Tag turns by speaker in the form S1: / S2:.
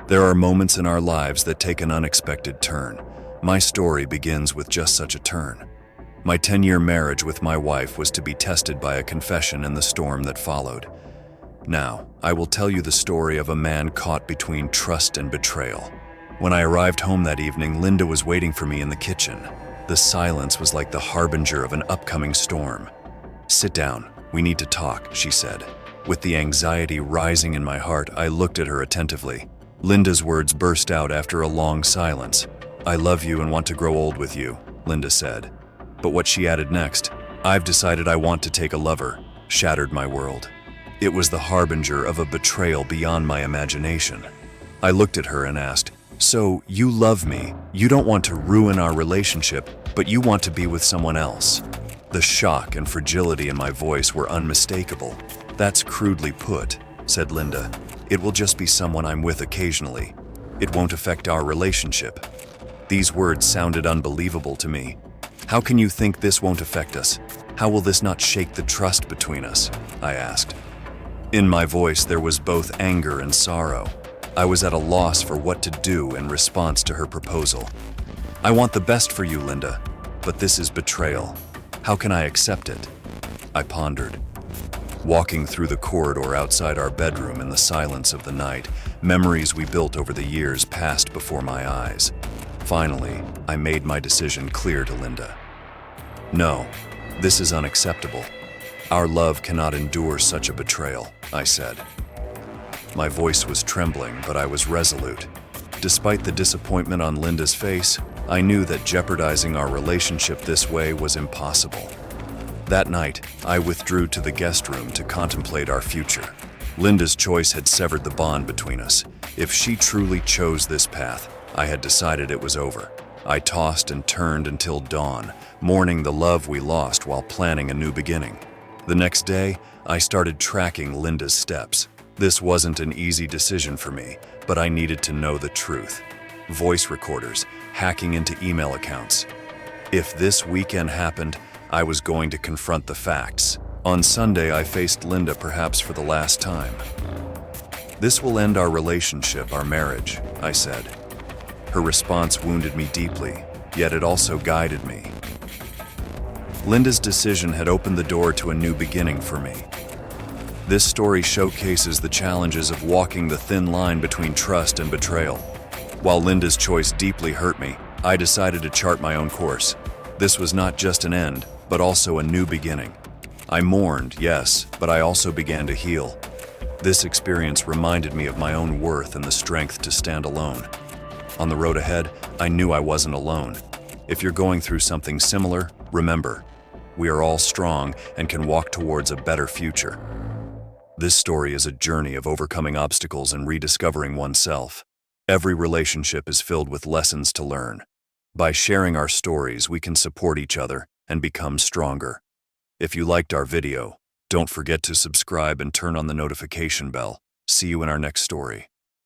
S1: There are moments in our lives that take an unexpected turn. My story begins with just such a turn. My 10-year marriage with my wife was to be tested by a confession in the storm that followed. Now, I will tell you the story of a man caught between trust and betrayal. When I arrived home that evening, Linda was waiting for me in the kitchen. The silence was like the harbinger of an upcoming storm. "Sit down, we need to talk," she said. With the anxiety rising in my heart, I looked at her attentively. Linda's words burst out after a long silence. "I love you and want to grow old with you," Linda said. But what she added next, "I've decided I want to take a lover," shattered my world. It was the harbinger of a betrayal beyond my imagination. I looked at her and asked, "So, you love me, you don't want to ruin our relationship, but you want to be with someone else?" The shock and fragility in my voice were unmistakable. "That's crudely put," said Linda. "It will just be someone I'm with occasionally. It won't affect our relationship." These words sounded unbelievable to me. "How can you think this won't affect us? How will this not shake the trust between us?" I asked. In my voice there was both anger and sorrow. I was at a loss for what to do in response to her proposal. "I want the best for you, Linda, but this is betrayal. How can I accept it?" I pondered. Walking through the corridor outside our bedroom in the silence of the night, memories we built over the years passed before my eyes. Finally, I made my decision clear to Linda. "No, this is unacceptable. Our love cannot endure such a betrayal," I said. My voice was trembling, but I was resolute. Despite the disappointment on Linda's face, I knew that jeopardizing our relationship this way was impossible. That night, I withdrew to the guest room to contemplate our future. Linda's choice had severed the bond between us. If she truly chose this path, I had decided it was over. I tossed and turned until dawn, mourning the love we lost while planning a new beginning. The next day, I started tracking Linda's steps. This wasn't an easy decision for me, but I needed to know the truth. Voice recorders, hacking into email accounts. If this weekend happened, I was going to confront the facts. On Sunday, I faced Linda perhaps for the last time. "This will end our relationship, our marriage," I said. Her response wounded me deeply, yet it also guided me. Linda's decision had opened the door to a new beginning for me. This story showcases the challenges of walking the thin line between trust and betrayal. While Linda's choice deeply hurt me, I decided to chart my own course. This was not just an end, but also a new beginning. I mourned, yes, but I also began to heal. This experience reminded me of my own worth and the strength to stand alone. On the road ahead, I knew I wasn't alone. If you're going through something similar, remember, we are all strong and can walk towards a better future. This story is a journey of overcoming obstacles and rediscovering oneself. Every relationship is filled with lessons to learn. By sharing our stories, we can support each other and become stronger. If you liked our video, don't forget to subscribe and turn on the notification bell. See you in our next story.